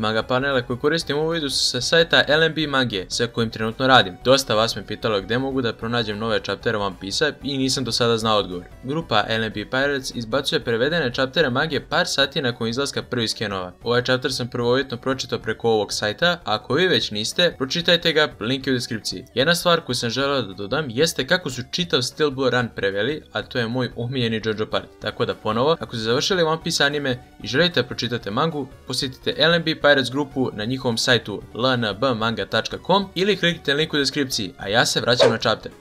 Manga panele koje koristim u ovom videu su sa sajta LNB Mangije, sa kojim trenutno radim. Dosta vas me pitalo gdje mogu da pronađem nove chaptere One Piece-a i nisam do sada znao odgovor. Grupa LNB Pirates izbacuje prevedene chaptere Mangije par sati nakon izlaska prvih skenova. Ovaj chapter sam prvobitno pročitao preko ovog sajta, a ako vi već niste, pročitajte ga, link je u deskripciji. Jedna stvar koju sam želeo da dodam jeste kako su čitav Steel Blue Run preveli, a to je moj omiljeni JoJo part. Tako da ponovo, ako ste završili One Piece anime i želite pročitati mangu, posjetite LNB Pirates grupu na njihovom sajtu lnbmanga.com ili kliknite link u deskripciji, a ja se vraćam na chapter.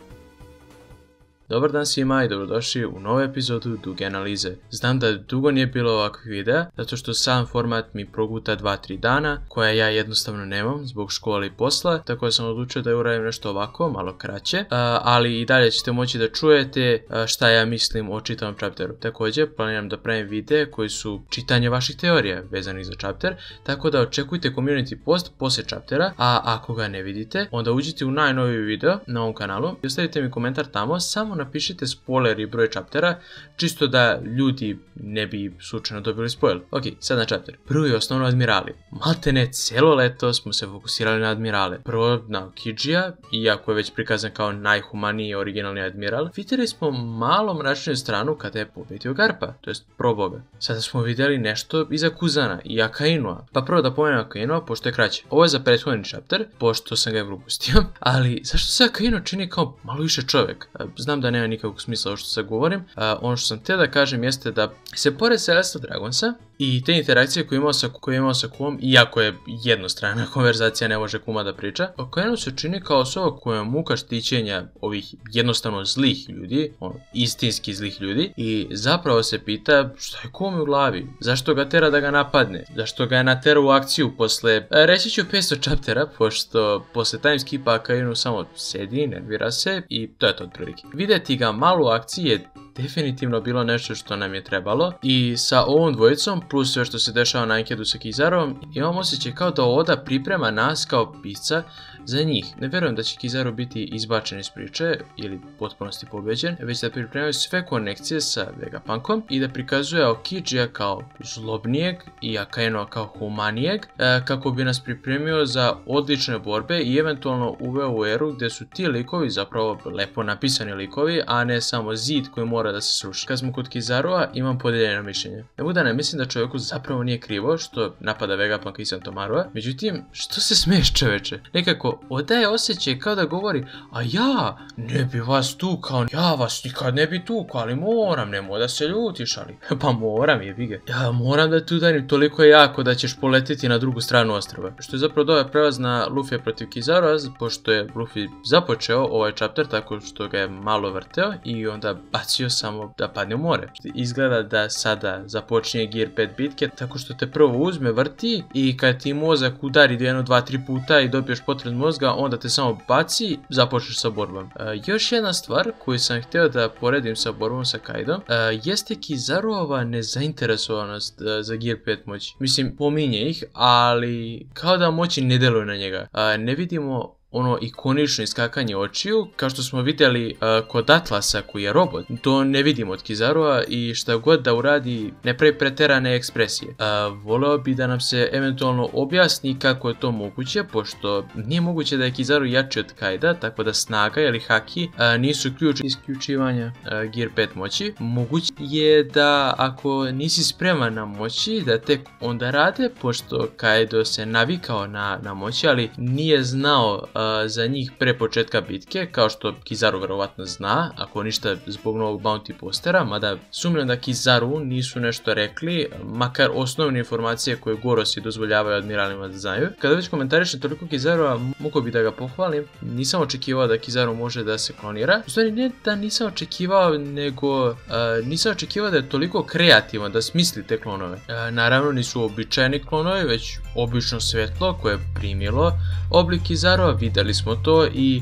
Dobar dan svima i dobrodošli u novu epizodu duge analize. Znam da dugo nije bilo ovakvih videa, zato što sam format mi proguta 2-3 dana, koja ja jednostavno nemam zbog škole i posla, tako da sam odlučio da uradim nešto ovako, malo kraće, ali i dalje ćete moći da čujete šta ja mislim o čitavom chapteru. Također planiram da pravim videe koji su čitanje vaših teorija vezanih za chapter, tako da očekujte community post poslije chaptera, a ako ga ne vidite, onda uđite u najnoviji video na ovom kanalu i ostavite mi komentar tamo, samo napišite spoiler i broj chaptera, čisto da ljudi ne bi slučajno dobili spoiler. Ok, sad na chapter. Prvo i osnovno admirali. Maltene cijelo leto smo se fokusirali na admirale. Prvo na Aokijija, iako je već prikazan kao najhumaniji i originalni admiral, vidjeli smo malo mračniju stranu kada je pobjedio Garpa, to jest proboga. Sada smo vidjeli nešto iza Kuzana i Akainua. Pa prvo da pomenem Akainua, pošto je kraće. Ovo je za prethodni chapter, pošto sam ga propustio, ali zašto se Akainu čini kao malo više čovjek? Znam da nema nikakvog smisla ovo što sad govorim. Ono što sam htio da kažem jeste da se pored Celesta Dragonsa i te interakcije koje je imao sa Kumom, iako je jednostrana konverzacija, ne može Kuma da priča, Akainu se čini kao osoba koja je muka štićenja ovih jednostavno zlih ljudi, istinski zlih ljudi, i zapravo se pita šta je Kumi u glavi, zašto ga tera da ga napadne, zašto ga je natera u akciju posle, reći ću 500 chaptera, pošto posle timeskipa Akainu samo sedi, nervira se i to je to otprilike. Vidjeti ga malo u akciji je definitivno bilo nešto što nam je trebalo i sa ovom dvojicom plus sve što se dešava na Ankedu sa Kizarom imam osjećaj kao da Oda priprema nas kao pisca za njih. Ne vjerujem da će Kizaru biti izbačen iz priče ili potpunosti pobeđen, već da pripremaju sve konekcije sa Vegapunkom i da prikazuje Aokijija kao zlobnijeg i Akainua kao humanijeg, kako bi nas pripremio za odlične borbe i eventualno uveo u eru gdje su ti likovi zapravo lepo napisani likovi, a ne samo zid koji mora da se sruši. Kad smo kod Kizarua, imam podijeljeno mišljenje. Ne mislim da čovjeku zapravo nije krivo što napada Vegapunka i Santomarua, međutim, što se smiješ čoveče? Nekako odaje osjećaj kao da govori, a ja ne bi vas tukao, ja vas nikad ne bi tukao, ali moram, nemoj da se ljutiš, ali pa moram, jebi ga. Ja moram da te udarim toliko jako da ćeš poletiti na drugu stranu ostrva. Što je zapravo dobar prelaz na Luffy protiv Kizarua, pošto je Luffy započeo ovaj chapter tako što ga je malo vrteo i onda bacio samo da padne u more. Izgleda da sada započinje Gear 5 bitke tako što te prvo uzme, vrti i kad ti mozak udari 1, 2, 3 puta i dobiješ potred mozga, onda te samo baci, započneš sa borbom. Još jedna stvar koju sam htio da poredim sa borbom sa Kaidom jeste Kizaruova nezainteresovanost za Gear 5 moći. Mislim, pominje ih, ali kao da moći ne deluju na njega. Ne vidimo ono ikonično iskakanje očiju, kao što smo vidjeli kod Atlasa koji je robot. To ne vidimo od Kizarua i šta god da uradi ne pravi preterane ekspresije. Voleo bi da nam se eventualno objasni kako je to moguće, pošto nije moguće da je Kizaru jači od Kaida, tako da snaga ili haki nisu ključ isključivanja Gear 5 moći. Moguće je da ako nisi spreman na moći, da tek onda rade, pošto Kaido se navikao na moći, ali nije znao za njih pre početka bitke, kao što Kizaru verovatno zna, ako ništa zbog novog bounty postera, mada sumnjam da Kizaru nisu nešto rekli, makar osnovne informacije koje Gorosi dozvoljavaju admiralima da znaju. Kada već komentarišem toliko Kizarua, mogu bi da ga pohvalim, nisam očekivao da Kizaru može da se klonira. U stvari ne da nisam očekivao, nego nisam očekivao da je toliko kreativan da smisli te klonove. Naravno nisu običajni klonovi, već obično svetlo koje je primilo oblik Kizarua. videli smo to i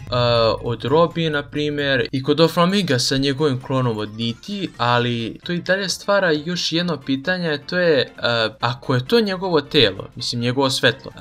od Robi, na primjer, i kod Doflaminga sa njegovim klonom od Niti, ali to i dalje stvara još jedno pitanje, to je, ako je to njegovo telo, mislim njegovo svetlo,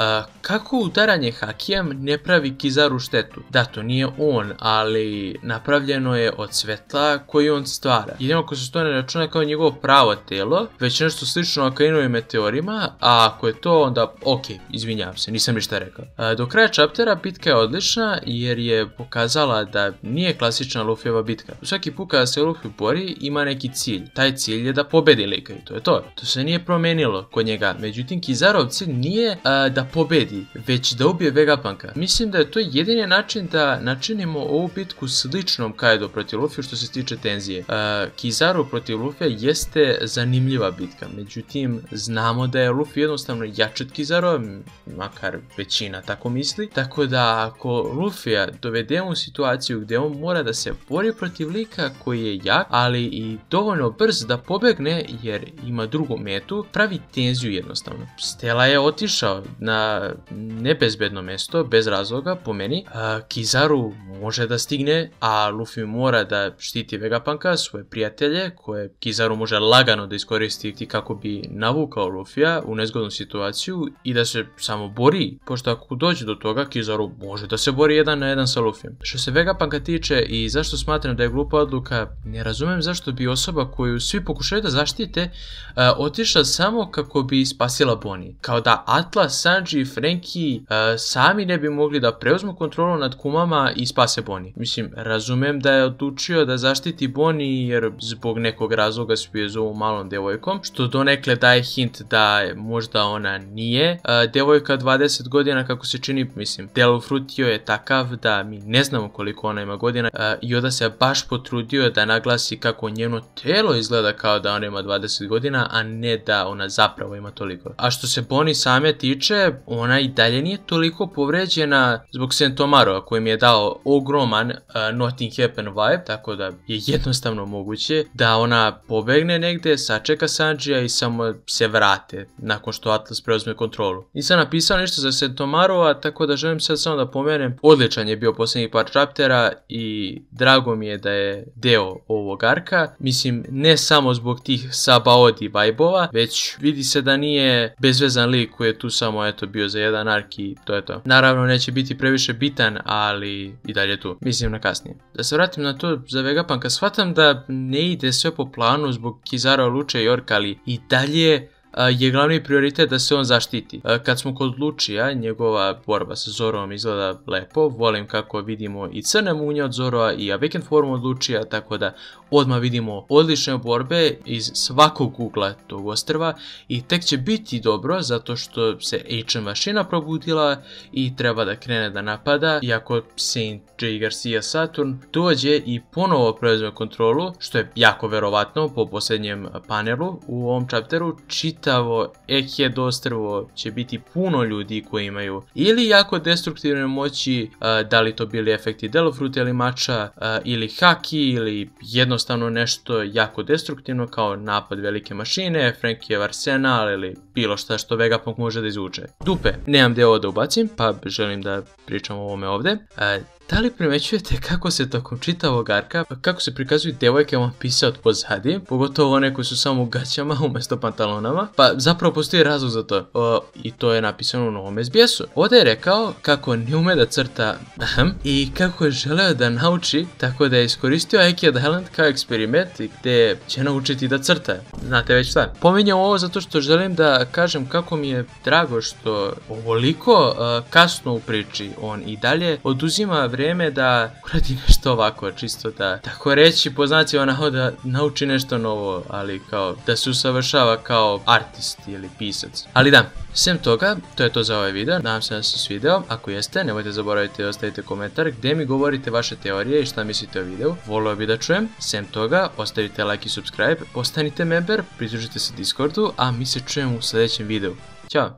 kako udaranje hakijem ne pravi Kizaru štetu? Da, to nije on, ali napravljeno je od svetla koji on stvara. Jedino ako se to ne računa kao njegovo pravo telo, već nešto slično Akainovim meteorima, a ako je to, onda ok, izvinjavam se, nisam ništa rekao. Do kraja chaptera bitka je odlična jer je pokazala da nije klasična Luffyjeva bitka. Svaki put kada se Luffy bori ima neki cilj. Taj cilj je da pobedi lika i to je to. To se nije promenilo kod njega. Međutim, Kizarov cilj nije da pobedi, već da ubije Vegapunka. Mislim da je to jedini način da načinimo ovu bitku sličnom Kaido protiv Luffy što se tiče tenzije. Kizaru protiv Luffy jeste zanimljiva bitka. Međutim, znamo da je Luffy jednostavno jači od Kizarova, makar većina tako misli. Tako da ako Luffya dovedemo u situaciju gdje on mora da se bori protiv lika koji je jak, ali i dovoljno brz da pobegne jer ima drugu metu, pravi tenziju jednostavno. Stella je otišao na nebezbedno mesto, bez razloga po meni. Kizaru može da stigne, a Luffy mora da štiti Vegapunka, svoje prijatelje, koje Kizaru može lagano da iskoristi kako bi navukao Luffya u nezgodnu situaciju i da se samo bori, pošto ako dođe do toga, Kizaru može da se bori 1 na 1 sa Luffyjem. Što se Vegapunka tiče i zašto smatram da je glupa odluka, ne razumem zašto bi osoba koju svi pokušaju da zaštite otišla samo kako bi spasila Bonnie. Kao da Atlas, Sanji i Franky sami ne bi mogli da preuzmu kontrolu nad Kumama i spase Bonnie. Mislim, razumem da je odlučio da zaštiti Bonnie jer zbog nekog razloga svi je zovu malom devojkom, što donekle daje hint da možda ona nije devojka 20 godina kako se čini. Mislim, Delufrutio je takav da mi ne znamo koliko ona ima godina i Oda se baš potrudio da naglasi kako njeno telo izgleda kao da ona ima 20 godina, a ne da ona zapravo ima toliko. A što se Bonnie same tiče, ona i dalje nije toliko povređena zbog Sentomaroa koji mi je dao ogroman Nothing Happened vibe, tako da je jednostavno moguće da ona pobegne negdje, sačeka Sanjija i samo se vrate nakon što Atlas preuzme kontrolu. Nisam napisao ništa za Sentomaroa, tako da želim sad samo da pomenem, odličan je bio posljednjih par chaptera i drago mi je da je deo ovog arka. Mislim, ne samo zbog tih Sabaody vibe-ova, već vidi se da nije bezvezan lik koji je tu samo eto bio za jedan ark i to je to. Naravno neće biti previše bitan, ali i dalje tu. Mislim na kasnije. Da se vratim na to za Vegapunka, shvatam da ne ide sve po planu zbog Kizara, Lučija i Orka, ali i dalje je glavni prioritet da se on zaštiti. Kad smo kod Lučija, njegova borba sa Zoroom izgleda lepo, volim kako vidimo i crne munje od Zoroa i Awakened formu od Lučija, tako da odmah vidimo odlične borbe iz svakog ugla tog ostrva i tek će biti dobro zato što se Ancient mašina probudila i treba da krene da napada, iako Saint J. Garcia Saturn dođe i ponovo preuzme kontrolu, što je jako verovatno po posljednjem panelu u ovom chapteru. Čitavo Egghead ostrvo će biti puno ljudi koji imaju ili jako destruktivne moći, da li to bili efekti Delufruta ili mača, ili haki, ili jednostavno nešto jako destruktivno kao napad velike mašine, Frankyjev arsenal ili bilo šta što Vegapunk može da izvuče. Dupe, nemam deo da ubacim, pa želim da pričam o ovome ovde. Da li primećujete kako se tokom čitavog arka, kako se prikazuju devojke One Piece od pozadi, pogotovo one koje su samo u gaćama umjesto pantalonama? Pa zapravo postoji razlog za to. I to je napisano u novom SBS-u. Oda je rekao kako ne ume da crta i kako je želeo da nauči, tako da je iskoristio Egghead Island kao eksperiment gdje će naučiti da crta. Znate već šta. Pominjam ovo zato što želim da kažem kako mi je drago što ovoliko kasno u priči on i dalje oduzima vrijeme da uradi nešto ovako, čisto da, tako reći, po znacima navoda nauči nešto novo, ali kao da se usavršava kao artist ili pisac. Ali da, sem toga, to je to za ovaj video, nadam se da se svideo. Ako jeste, nemojte zaboraviti da ostavite komentar gdje mi govorite vaše teorije i šta mislite o videu, volio bi da čujem. Sem toga, ostavite like i subscribe, postanite member, pridružite se Discordu, a mi se čujemo u sljedećem videu. Ćao!